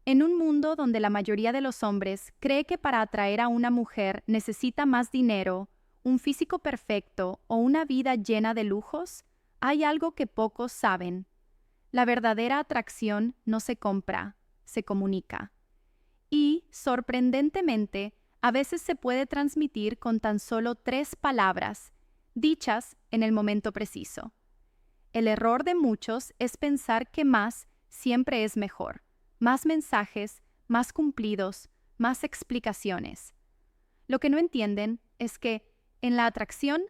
En un mundo donde la mayoría de los hombres cree que para atraer a una mujer necesita más dinero, un físico perfecto o una vida llena de lujos, hay algo que pocos saben. La verdadera atracción no se compra, se comunica. Y, sorprendentemente, a veces se puede transmitir con tan solo 3 palabras, dichas en el momento preciso. El error de muchos es pensar que más siempre es mejor. Más mensajes, más cumplidos, más explicaciones. Lo que no entienden es que, en la atracción,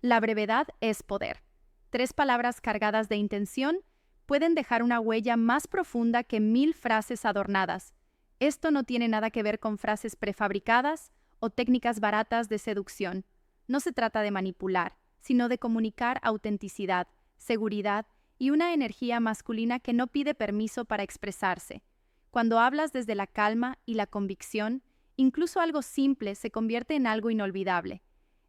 la brevedad es poder. 3 palabras cargadas de intención pueden dejar una huella más profunda que 1000 frases adornadas. Esto no tiene nada que ver con frases prefabricadas o técnicas baratas de seducción. No se trata de manipular, sino de comunicar autenticidad, seguridad y una energía masculina que no pide permiso para expresarse. Cuando hablas desde la calma y la convicción, incluso algo simple se convierte en algo inolvidable.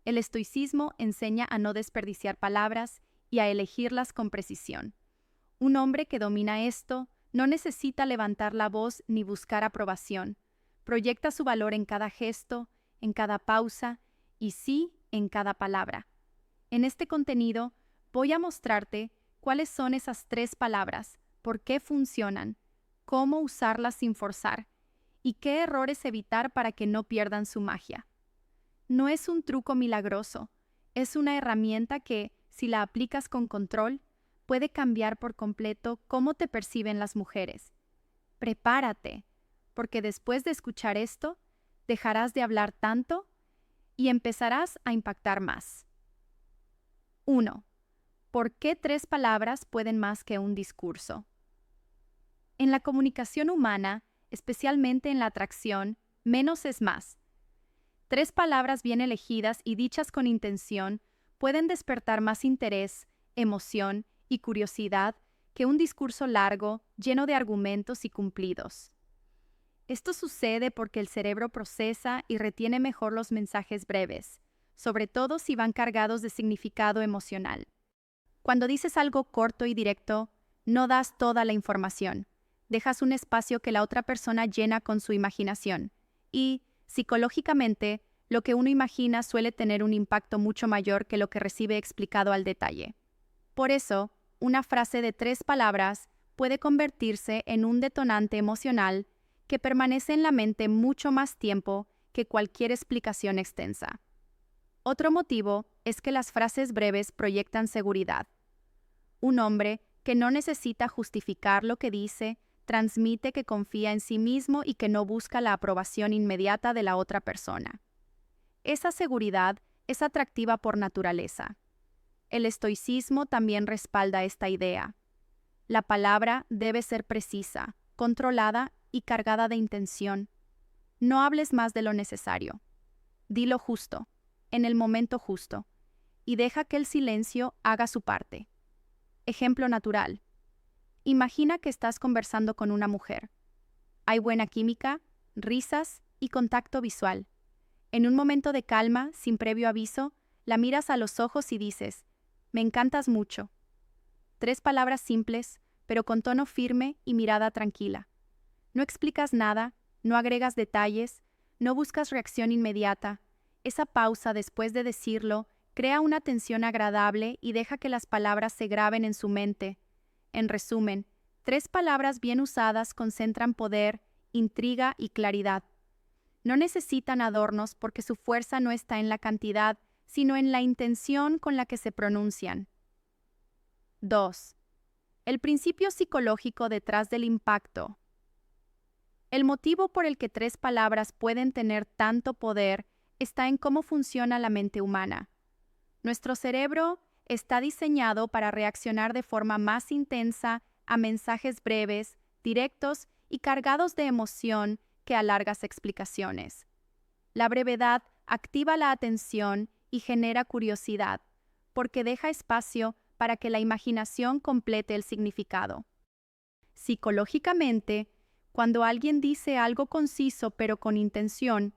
El estoicismo enseña a no desperdiciar palabras y a elegirlas con precisión. Un hombre que domina esto no necesita levantar la voz ni buscar aprobación. Proyecta su valor en cada gesto, en cada pausa y sí, en cada palabra. En este contenido voy a mostrarte cuáles son esas 3 palabras, por qué funcionan, cómo usarlas sin forzar y qué errores evitar para que no pierdan su magia. No es un truco milagroso, es una herramienta que, si la aplicas con control, puede cambiar por completo cómo te perciben las mujeres. Prepárate, porque después de escuchar esto, dejarás de hablar tanto y empezarás a impactar más. 1. ¿Por qué 3 palabras pueden más que un discurso? En la comunicación humana, especialmente en la atracción, menos es más. 3 palabras bien elegidas y dichas con intención pueden despertar más interés, emoción y curiosidad que un discurso largo, lleno de argumentos y cumplidos. Esto sucede porque el cerebro procesa y retiene mejor los mensajes breves, sobre todo si van cargados de significado emocional. Cuando dices algo corto y directo, no das toda la información. Dejas un espacio que la otra persona llena con su imaginación. Y, psicológicamente, lo que uno imagina suele tener un impacto mucho mayor que lo que recibe explicado al detalle. Por eso, una frase de 3 palabras puede convertirse en un detonante emocional que permanece en la mente mucho más tiempo que cualquier explicación extensa. Otro motivo es que las frases breves proyectan seguridad. Un hombre que no necesita justificar lo que dice, transmite que confía en sí mismo y que no busca la aprobación inmediata de la otra persona. Esa seguridad es atractiva por naturaleza. El estoicismo también respalda esta idea. La palabra debe ser precisa, controlada y cargada de intención. No hables más de lo necesario. Di lo justo, en el momento justo, y deja que el silencio haga su parte. Ejemplo natural. Imagina que estás conversando con una mujer. Hay buena química, risas y contacto visual. En un momento de calma, sin previo aviso, la miras a los ojos y dices, «Me encantas mucho». 3 palabras simples, pero con tono firme y mirada tranquila. No explicas nada, no agregas detalles, no buscas reacción inmediata. Esa pausa después de decirlo crea una tensión agradable y deja que las palabras se graben en su mente. En resumen, 3 palabras bien usadas concentran poder, intriga y claridad. No necesitan adornos porque su fuerza no está en la cantidad, sino en la intención con la que se pronuncian. 2. El principio psicológico detrás del impacto. El motivo por el que 3 palabras pueden tener tanto poder está en cómo funciona la mente humana. Nuestro cerebro está diseñado para reaccionar de forma más intensa a mensajes breves, directos y cargados de emoción que a largas explicaciones. La brevedad activa la atención y genera curiosidad, porque deja espacio para que la imaginación complete el significado. Psicológicamente, cuando alguien dice algo conciso pero con intención,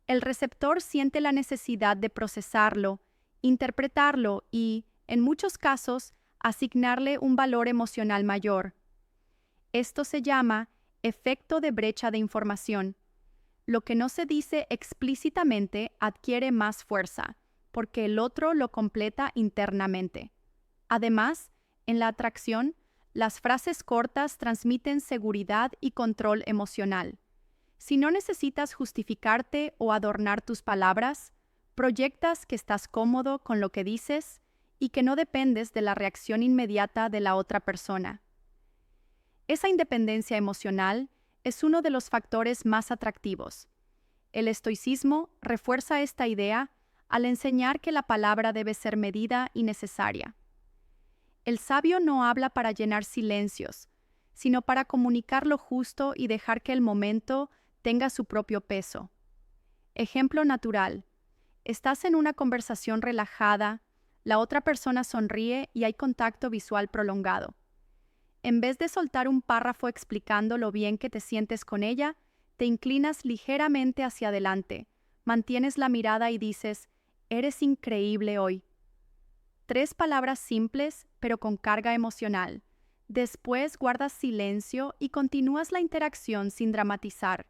el receptor siente la necesidad de procesarlo, interpretarlo y, en muchos casos, asignarle un valor emocional mayor. Esto se llama efecto de brecha de información. Lo que no se dice explícitamente adquiere más fuerza, porque el otro lo completa internamente. Además, en la atracción, las frases cortas transmiten seguridad y control emocional. Si no necesitas justificarte o adornar tus palabras, proyectas que estás cómodo con lo que dices y que no dependes de la reacción inmediata de la otra persona. Esa independencia emocional es uno de los factores más atractivos. El estoicismo refuerza esta idea al enseñar que la palabra debe ser medida y necesaria. El sabio no habla para llenar silencios, sino para comunicar lo justo y dejar que el momento tenga su propio peso. Ejemplo natural. Estás en una conversación relajada, la otra persona sonríe y hay contacto visual prolongado. En vez de soltar un párrafo explicando lo bien que te sientes con ella, te inclinas ligeramente hacia adelante, mantienes la mirada y dices, «Eres increíble hoy». 3 palabras simples, pero con carga emocional. Después guardas silencio y continúas la interacción sin dramatizar.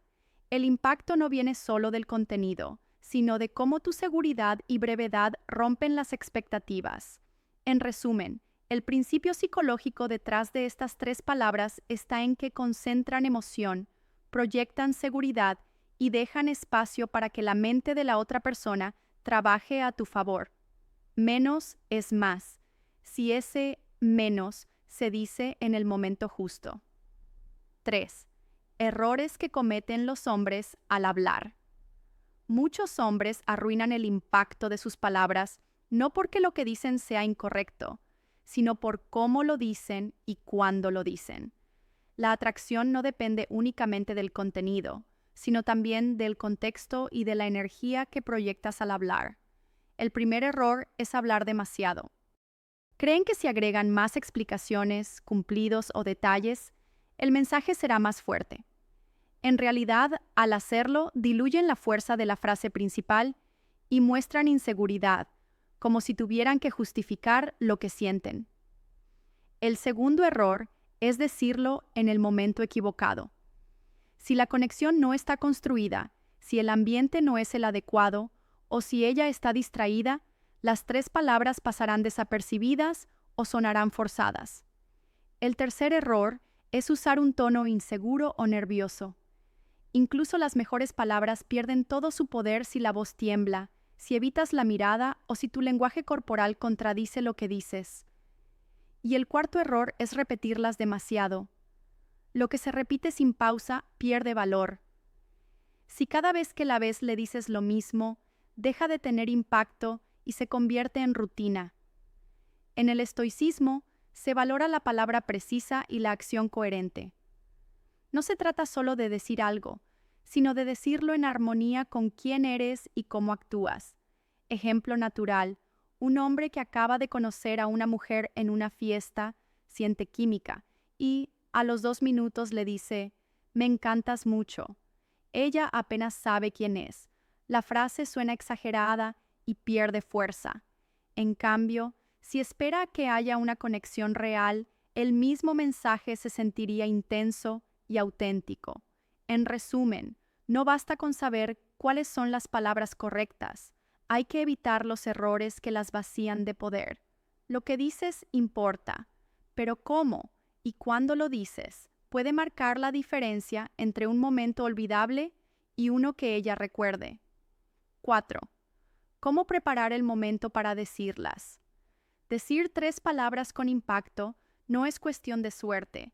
El impacto no viene solo del contenido, sino de cómo tu seguridad y brevedad rompen las expectativas. En resumen, el principio psicológico detrás de estas 3 palabras está en que concentran emoción, proyectan seguridad y dejan espacio para que la mente de la otra persona trabaje a tu favor. Menos es más, si ese menos se dice en el momento justo. 3. Errores que cometen los hombres al hablar. Muchos hombres arruinan el impacto de sus palabras no porque lo que dicen sea incorrecto, sino por cómo lo dicen y cuándo lo dicen. La atracción no depende únicamente del contenido, sino también del contexto y de la energía que proyectas al hablar. El primer error es hablar demasiado. Creen que si agregan más explicaciones, cumplidos o detalles, el mensaje será más fuerte. En realidad, al hacerlo, diluyen la fuerza de la frase principal y muestran inseguridad, como si tuvieran que justificar lo que sienten. El segundo error es decirlo en el momento equivocado. Si la conexión no está construida, si el ambiente no es el adecuado, o si ella está distraída, las 3 palabras pasarán desapercibidas o sonarán forzadas. El tercer error es usar un tono inseguro o nervioso. Incluso las mejores palabras pierden todo su poder si la voz tiembla, si evitas la mirada o si tu lenguaje corporal contradice lo que dices. Y el cuarto error es repetirlas demasiado. Lo que se repite sin pausa pierde valor. Si cada vez que la ves le dices lo mismo, deja de tener impacto y se convierte en rutina. En el estoicismo se valora la palabra precisa y la acción coherente. No se trata solo de decir algo, sino de decirlo en armonía con quién eres y cómo actúas. Ejemplo natural, un hombre que acaba de conocer a una mujer en una fiesta siente química y a los 2 minutos le dice, «Me encantas mucho». Ella apenas sabe quién es. La frase suena exagerada y pierde fuerza. En cambio, si espera que haya una conexión real, el mismo mensaje se sentiría intenso y auténtico. En resumen, no basta con saber cuáles son las palabras correctas. Hay que evitar los errores que las vacían de poder. Lo que dices importa, pero cómo y cuándo lo dices puede marcar la diferencia entre un momento olvidable y uno que ella recuerde. 4. ¿Cómo preparar el momento para decirlas? Decir 3 palabras con impacto no es cuestión de suerte.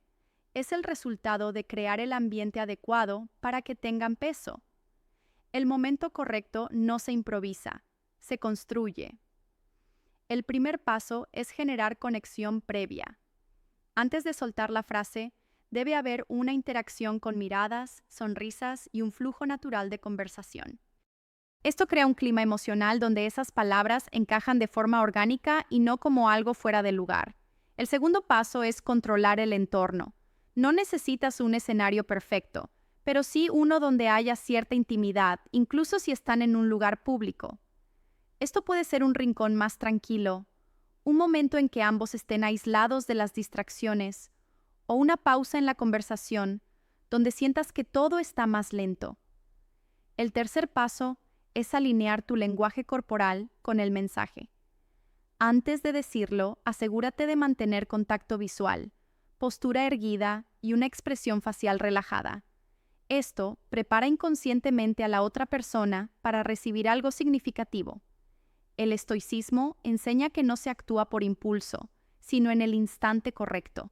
Es el resultado de crear el ambiente adecuado para que tengan peso. El momento correcto no se improvisa, se construye. El primer paso es generar conexión previa. Antes de soltar la frase, debe haber una interacción con miradas, sonrisas y un flujo natural de conversación. Esto crea un clima emocional donde esas palabras encajan de forma orgánica y no como algo fuera de lugar. El segundo paso es controlar el entorno. No necesitas un escenario perfecto, pero sí uno donde haya cierta intimidad, incluso si están en un lugar público. Esto puede ser un rincón más tranquilo, un momento en que ambos estén aislados de las distracciones, o una pausa en la conversación, donde sientas que todo está más lento. El tercer paso es alinear tu lenguaje corporal con el mensaje. Antes de decirlo, asegúrate de mantener contacto visual, postura erguida y una expresión facial relajada. Esto prepara inconscientemente a la otra persona para recibir algo significativo. El estoicismo enseña que no se actúa por impulso, sino en el instante correcto.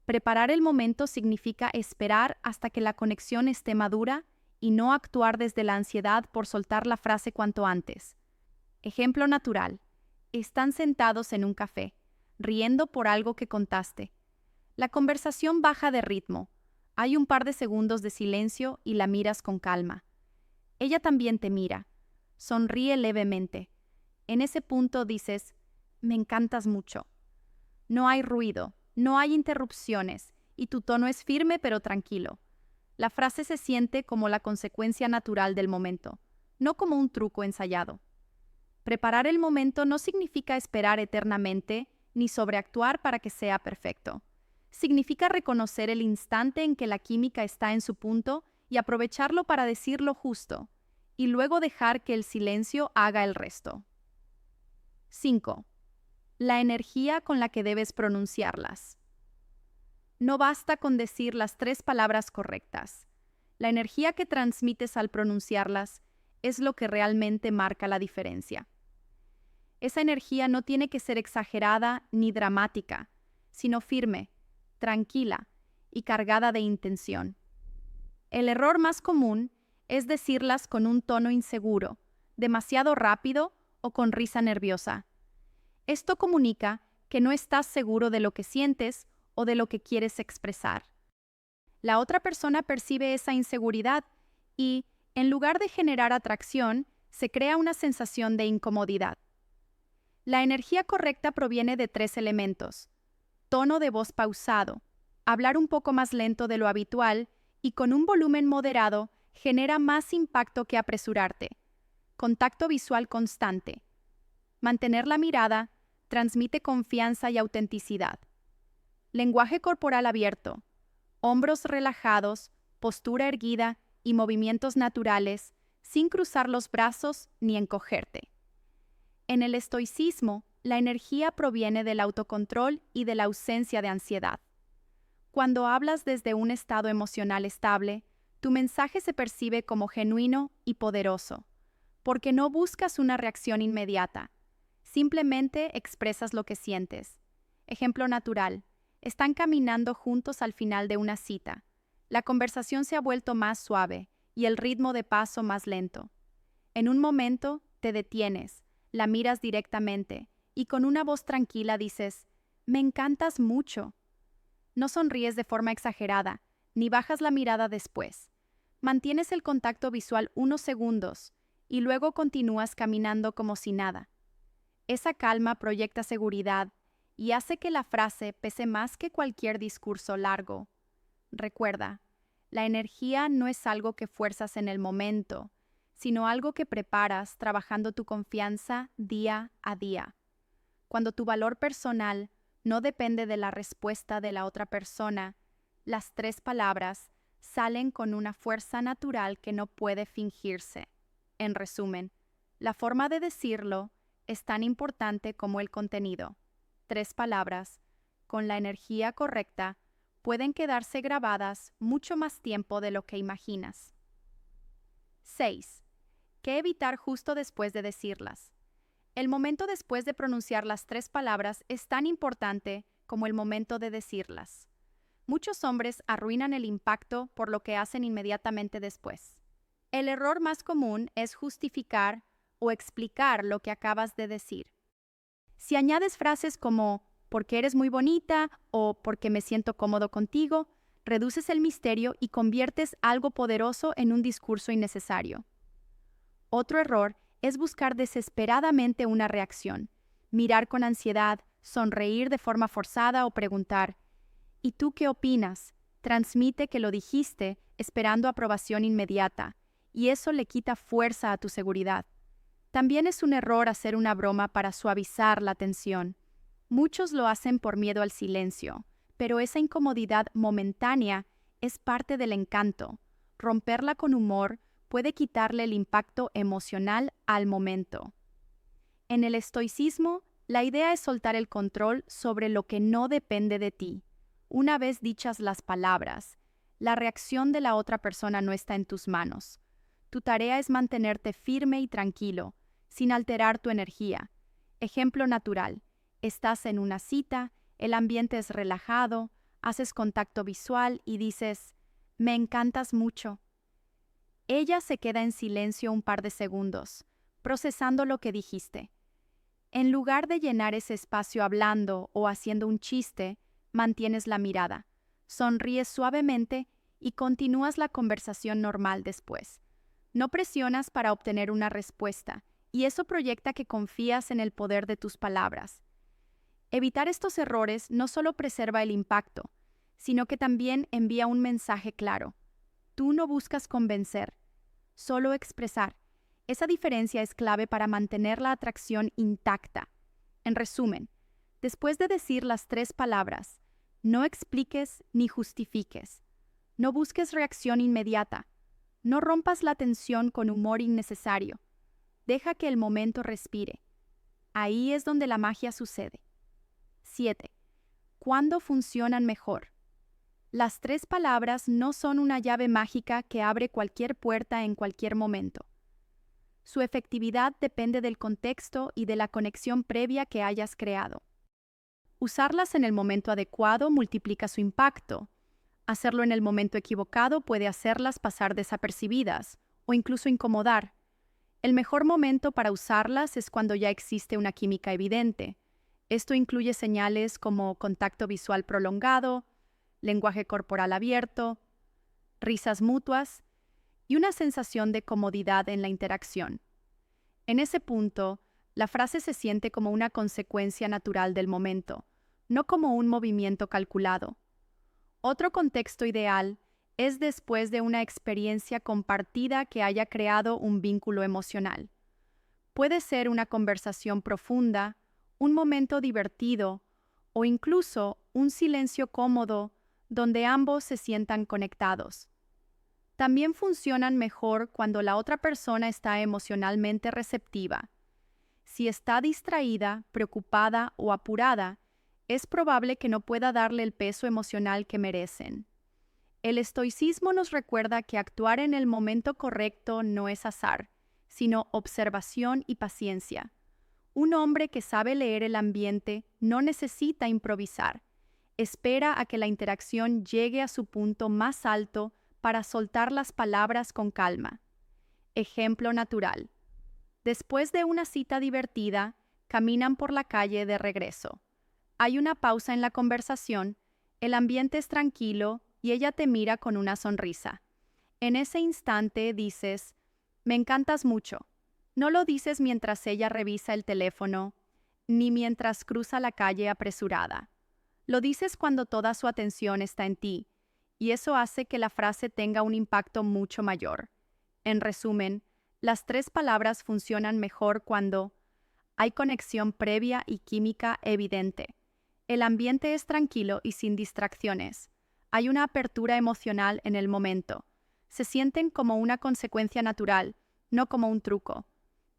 Preparar el momento significa esperar hasta que la conexión esté madura y no actuar desde la ansiedad por soltar la frase cuanto antes. Ejemplo natural. Están sentados en un café, riendo por algo que contaste. La conversación baja de ritmo. Hay un par de segundos de silencio y la miras con calma. Ella también te mira. Sonríe levemente. En ese punto dices, me encantas mucho. No hay ruido, no hay interrupciones, y tu tono es firme pero tranquilo. La frase se siente como la consecuencia natural del momento, no como un truco ensayado. Preparar el momento no significa esperar eternamente ni sobreactuar para que sea perfecto. Significa reconocer el instante en que la química está en su punto y aprovecharlo para decir lo justo, y luego dejar que el silencio haga el resto. 5. La energía con la que debes pronunciarlas. No basta con decir las 3 palabras correctas. La energía que transmites al pronunciarlas es lo que realmente marca la diferencia. Esa energía no tiene que ser exagerada ni dramática, sino firme, tranquila y cargada de intención. El error más común es decirlas con un tono inseguro, demasiado rápido o con risa nerviosa. Esto comunica que no estás seguro de lo que sientes o de lo que quieres expresar. La otra persona percibe esa inseguridad y, en lugar de generar atracción, se crea una sensación de incomodidad. La energía correcta proviene de 3 elementos: tono de voz pausado, hablar un poco más lento de lo habitual y con un volumen moderado genera más impacto que apresurarte. Contacto visual constante. Mantener la mirada transmite confianza y autenticidad. Lenguaje corporal abierto, hombros relajados, postura erguida y movimientos naturales, sin cruzar los brazos ni encogerte. En el estoicismo, la energía proviene del autocontrol y de la ausencia de ansiedad. Cuando hablas desde un estado emocional estable, tu mensaje se percibe como genuino y poderoso, porque no buscas una reacción inmediata. Simplemente expresas lo que sientes. Ejemplo natural. Están caminando juntos al final de una cita. La conversación se ha vuelto más suave y el ritmo de paso más lento. En un momento, te detienes, la miras directamente y con una voz tranquila dices, «Me encantas mucho». No sonríes de forma exagerada, ni bajas la mirada después. Mantienes el contacto visual unos segundos y luego continúas caminando como si nada. Esa calma proyecta seguridad y hace que la frase pese más que cualquier discurso largo. Recuerda, la energía no es algo que fuerzas en el momento, sino algo que preparas trabajando tu confianza día a día. Cuando tu valor personal no depende de la respuesta de la otra persona, las 3 palabras salen con una fuerza natural que no puede fingirse. En resumen, la forma de decirlo es tan importante como el contenido. 3 palabras, con la energía correcta, pueden quedarse grabadas mucho más tiempo de lo que imaginas. 6. ¿Qué evitar justo después de decirlas? El momento después de pronunciar las 3 palabras es tan importante como el momento de decirlas. Muchos hombres arruinan el impacto por lo que hacen inmediatamente después. El error más común es justificar o explicar lo que acabas de decir. Si añades frases como «porque eres muy bonita» o «porque me siento cómodo contigo», reduces el misterio y conviertes algo poderoso en un discurso innecesario. Otro error es buscar desesperadamente una reacción, mirar con ansiedad, sonreír de forma forzada o preguntar «¿Y tú qué opinas?». Transmite que lo dijiste esperando aprobación inmediata, y eso le quita fuerza a tu seguridad. También es un error hacer una broma para suavizar la tensión. Muchos lo hacen por miedo al silencio, pero esa incomodidad momentánea es parte del encanto. Romperla con humor puede quitarle el impacto emocional al momento. En el estoicismo, la idea es soltar el control sobre lo que no depende de ti. Una vez dichas las palabras, la reacción de la otra persona no está en tus manos. Tu tarea es mantenerte firme y tranquilo, sin alterar tu energía. Ejemplo natural: estás en una cita, el ambiente es relajado, haces contacto visual y dices, «Me encantas mucho». Ella se queda en silencio un par de segundos, procesando lo que dijiste. En lugar de llenar ese espacio hablando o haciendo un chiste, mantienes la mirada, sonríes suavemente y continúas la conversación normal después. No presionas para obtener una respuesta, y eso proyecta que confías en el poder de tus palabras. Evitar estos errores no solo preserva el impacto, sino que también envía un mensaje claro. Tú no buscas convencer, solo expresar. Esa diferencia es clave para mantener la atracción intacta. En resumen, después de decir las 3 palabras, no expliques ni justifiques. No busques reacción inmediata. No rompas la tensión con humor innecesario. Deja que el momento respire. Ahí es donde la magia sucede. 7. ¿Cuándo funcionan mejor? Las 3 palabras no son una llave mágica que abre cualquier puerta en cualquier momento. Su efectividad depende del contexto y de la conexión previa que hayas creado. Usarlas en el momento adecuado multiplica su impacto. Hacerlo en el momento equivocado puede hacerlas pasar desapercibidas o incluso incomodar. El mejor momento para usarlas es cuando ya existe una química evidente. Esto incluye señales como contacto visual prolongado, lenguaje corporal abierto, risas mutuas y una sensación de comodidad en la interacción. En ese punto, la frase se siente como una consecuencia natural del momento, no como un movimiento calculado. Otro contexto ideal es después de una experiencia compartida que haya creado un vínculo emocional. Puede ser una conversación profunda, un momento divertido o incluso un silencio cómodo donde ambos se sientan conectados. También funcionan mejor cuando la otra persona está emocionalmente receptiva. Si está distraída, preocupada o apurada, es probable que no pueda darle el peso emocional que merecen. El estoicismo nos recuerda que actuar en el momento correcto no es azar, sino observación y paciencia. Un hombre que sabe leer el ambiente no necesita improvisar. Espera a que la interacción llegue a su punto más alto para soltar las palabras con calma. Ejemplo natural. Después de una cita divertida, caminan por la calle de regreso. Hay una pausa en la conversación, el ambiente es tranquilo y ella te mira con una sonrisa. En ese instante dices, «Me encantas mucho». No lo dices mientras ella revisa el teléfono, ni mientras cruza la calle apresurada. Lo dices cuando toda su atención está en ti, y eso hace que la frase tenga un impacto mucho mayor. En resumen, las 3 palabras funcionan mejor cuando hay conexión previa y química evidente. El ambiente es tranquilo y sin distracciones. Hay una apertura emocional en el momento. Se sienten como una consecuencia natural, no como un truco.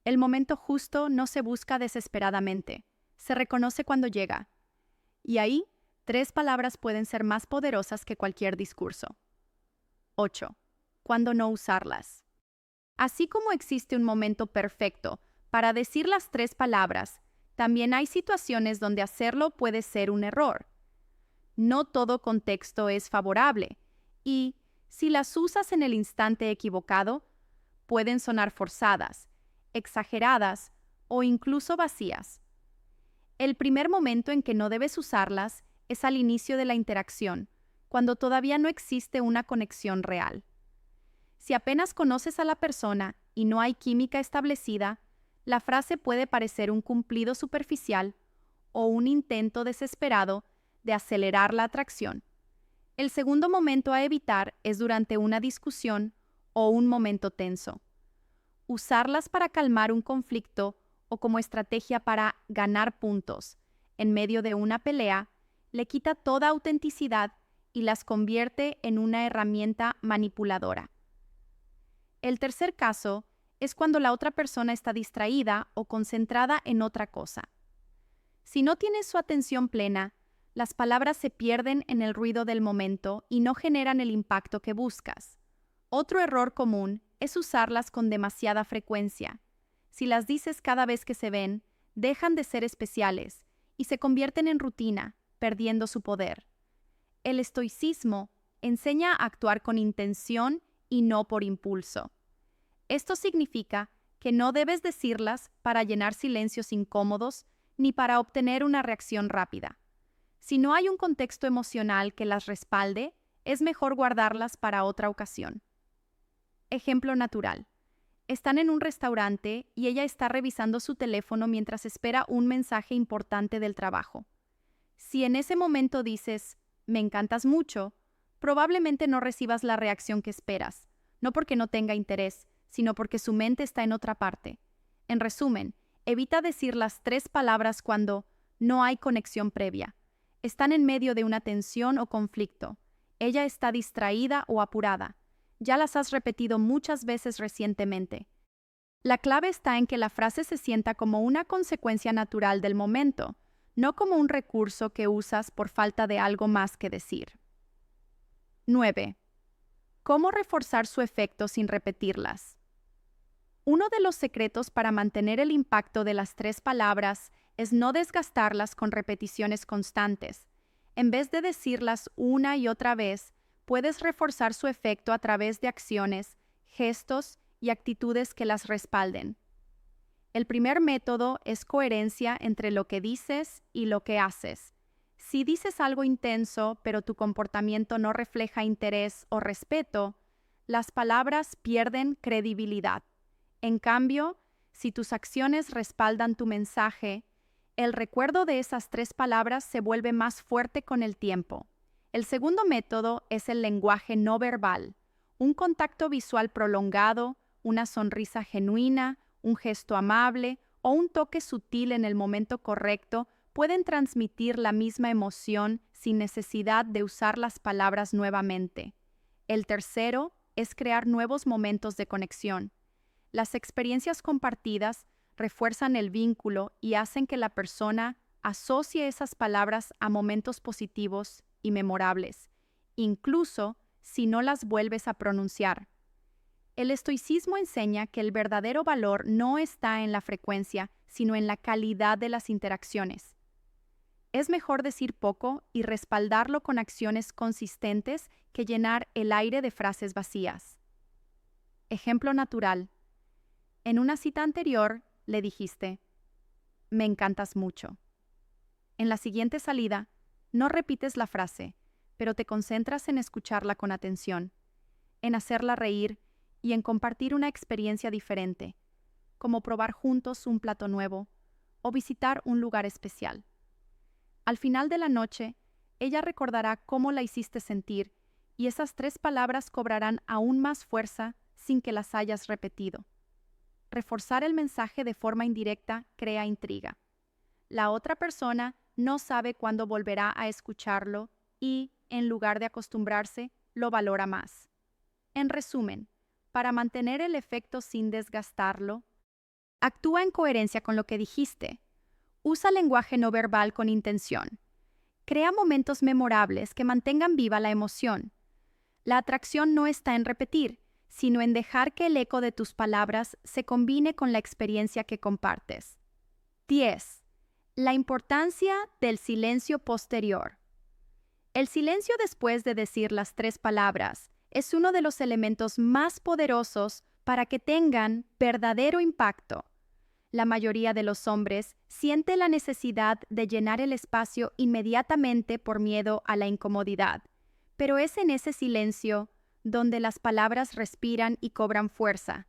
El momento justo no se busca desesperadamente. Se reconoce cuando llega. Y ahí, 3 palabras pueden ser más poderosas que cualquier discurso. 8. ¿Cuándo no usarlas? Así como existe un momento perfecto para decir las 3 palabras, también hay situaciones donde hacerlo puede ser un error. No todo contexto es favorable y, si las usas en el instante equivocado, pueden sonar forzadas, exageradas o incluso vacías. El primer momento en que no debes usarlas es al inicio de la interacción, cuando todavía no existe una conexión real. Si apenas conoces a la persona y no hay química establecida, la frase puede parecer un cumplido superficial o un intento desesperado de acelerar la atracción. El segundo momento a evitar es durante una discusión o un momento tenso. Usarlas para calmar un conflicto o como estrategia para ganar puntos en medio de una pelea le quita toda autenticidad y las convierte en una herramienta manipuladora. El tercer caso es cuando la otra persona está distraída o concentrada en otra cosa. Si no tienes su atención plena, las palabras se pierden en el ruido del momento y no generan el impacto que buscas. Otro error común es usarlas con demasiada frecuencia. Si las dices cada vez que se ven, dejan de ser especiales y se convierten en rutina, perdiendo su poder. El estoicismo enseña a actuar con intención y no por impulso. Esto significa que no debes decirlas para llenar silencios incómodos ni para obtener una reacción rápida. Si no hay un contexto emocional que las respalde, es mejor guardarlas para otra ocasión. Ejemplo natural. Están en un restaurante y ella está revisando su teléfono mientras espera un mensaje importante del trabajo. Si en ese momento dices, "Me encantas mucho", probablemente no recibas la reacción que esperas, no porque no tenga interés, sino porque su mente está en otra parte. En resumen, evita decir las 3 palabras cuando no hay conexión previa. Están en medio de una tensión o conflicto. Ella está distraída o apurada. Ya las has repetido muchas veces recientemente. La clave está en que la frase se sienta como una consecuencia natural del momento, no como un recurso que usas por falta de algo más que decir. 9. ¿Cómo reforzar su efecto sin repetirlas? Uno de los secretos para mantener el impacto de las 3 palabras es no desgastarlas con repeticiones constantes. En vez de decirlas una y otra vez, puedes reforzar su efecto a través de acciones, gestos y actitudes que las respalden. El primer método es coherencia entre lo que dices y lo que haces. Si dices algo intenso, pero tu comportamiento no refleja interés o respeto, las palabras pierden credibilidad. En cambio, si tus acciones respaldan tu mensaje, el recuerdo de esas 3 palabras se vuelve más fuerte con el tiempo. El segundo método es el lenguaje no verbal. Un contacto visual prolongado, una sonrisa genuina, un gesto amable o un toque sutil en el momento correcto pueden transmitir la misma emoción sin necesidad de usar las palabras nuevamente. El tercero es crear nuevos momentos de conexión. Las experiencias compartidas refuerzan el vínculo y hacen que la persona asocie esas palabras a momentos positivos y memorables, incluso si no las vuelves a pronunciar. El estoicismo enseña que el verdadero valor no está en la frecuencia, sino en la calidad de las interacciones. Es mejor decir poco y respaldarlo con acciones consistentes que llenar el aire de frases vacías. Ejemplo natural. En una cita anterior, le dijiste, "Me encantas mucho". En la siguiente salida, no repites la frase, pero te concentras en escucharla con atención, en hacerla reír y en compartir una experiencia diferente, como probar juntos un plato nuevo o visitar un lugar especial. Al final de la noche, ella recordará cómo la hiciste sentir y esas 3 palabras cobrarán aún más fuerza sin que las hayas repetido. Reforzar el mensaje de forma indirecta crea intriga. La otra persona no sabe cuándo volverá a escucharlo y, en lugar de acostumbrarse, lo valora más. En resumen, para mantener el efecto sin desgastarlo, actúa en coherencia con lo que dijiste. Usa lenguaje no verbal con intención. Crea momentos memorables que mantengan viva la emoción. La atracción no está en repetir, sino en dejar que el eco de tus palabras se combine con la experiencia que compartes. 10. La importancia del silencio posterior. El silencio después de decir las 3 palabras es uno de los elementos más poderosos para que tengan verdadero impacto. La mayoría de los hombres siente la necesidad de llenar el espacio inmediatamente por miedo a la incomodidad, pero es en ese silencio donde las palabras respiran y cobran fuerza.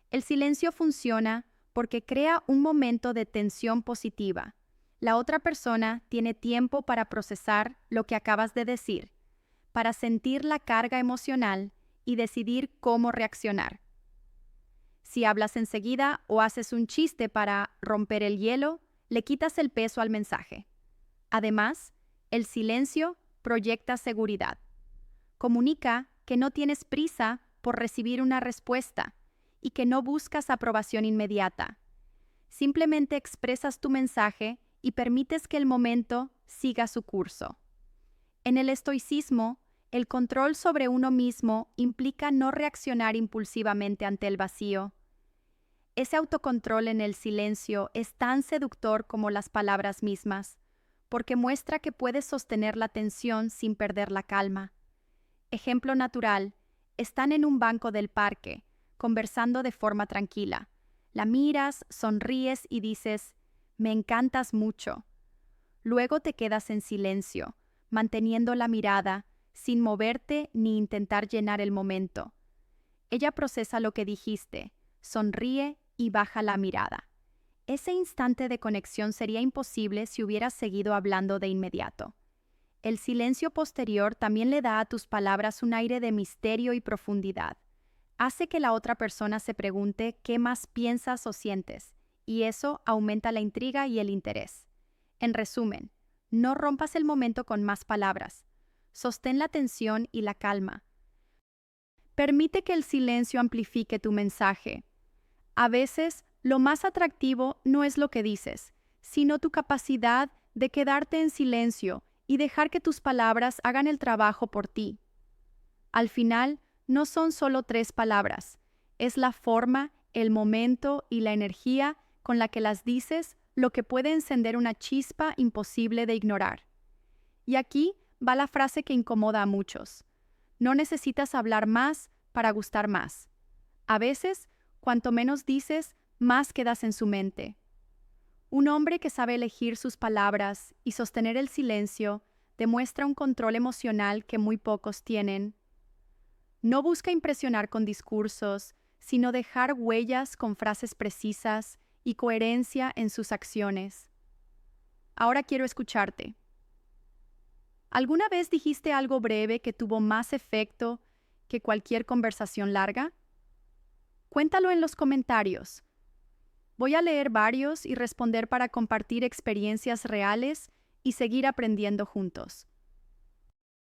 El silencio funciona porque crea un momento de tensión positiva. La otra persona tiene tiempo para procesar lo que acabas de decir, para sentir la carga emocional y decidir cómo reaccionar. Si hablas enseguida o haces un chiste para romper el hielo, le quitas el peso al mensaje. Además, el silencio proyecta seguridad. Comunica que no tienes prisa por recibir una respuesta y que no buscas aprobación inmediata. Simplemente expresas tu mensaje y permites que el momento siga su curso. En el estoicismo, el control sobre uno mismo implica no reaccionar impulsivamente ante el vacío. Ese autocontrol en el silencio es tan seductor como las palabras mismas, porque muestra que puedes sostener la tensión sin perder la calma. Ejemplo natural, están en un banco del parque, conversando de forma tranquila. La miras, sonríes y dices, «Me encantas mucho». Luego te quedas en silencio, manteniendo la mirada, sin moverte ni intentar llenar el momento. Ella procesa lo que dijiste, sonríe y baja la mirada. Ese instante de conexión sería imposible si hubieras seguido hablando de inmediato. El silencio posterior también le da a tus palabras un aire de misterio y profundidad. Hace que la otra persona se pregunte qué más piensas o sientes, y eso aumenta la intriga y el interés. En resumen, no rompas el momento con más palabras. Sostén la tensión y la calma. Permite que el silencio amplifique tu mensaje. A veces, lo más atractivo no es lo que dices, sino tu capacidad de quedarte en silencio y dejar que tus palabras hagan el trabajo por ti. Al final, no son solo 3 palabras, es la forma, el momento y la energía con la que las dices lo que puede encender una chispa imposible de ignorar. Y aquí va la frase que incomoda a muchos. No necesitas hablar más para gustar más. A veces, cuanto menos dices, más quedas en su mente. Un hombre que sabe elegir sus palabras y sostener el silencio demuestra un control emocional que muy pocos tienen. No busca impresionar con discursos, sino dejar huellas con frases precisas y coherencia en sus acciones. Ahora quiero escucharte. ¿Alguna vez dijiste algo breve que tuvo más efecto que cualquier conversación larga? Cuéntalo en los comentarios. Voy a leer varios y responder para compartir experiencias reales y seguir aprendiendo juntos.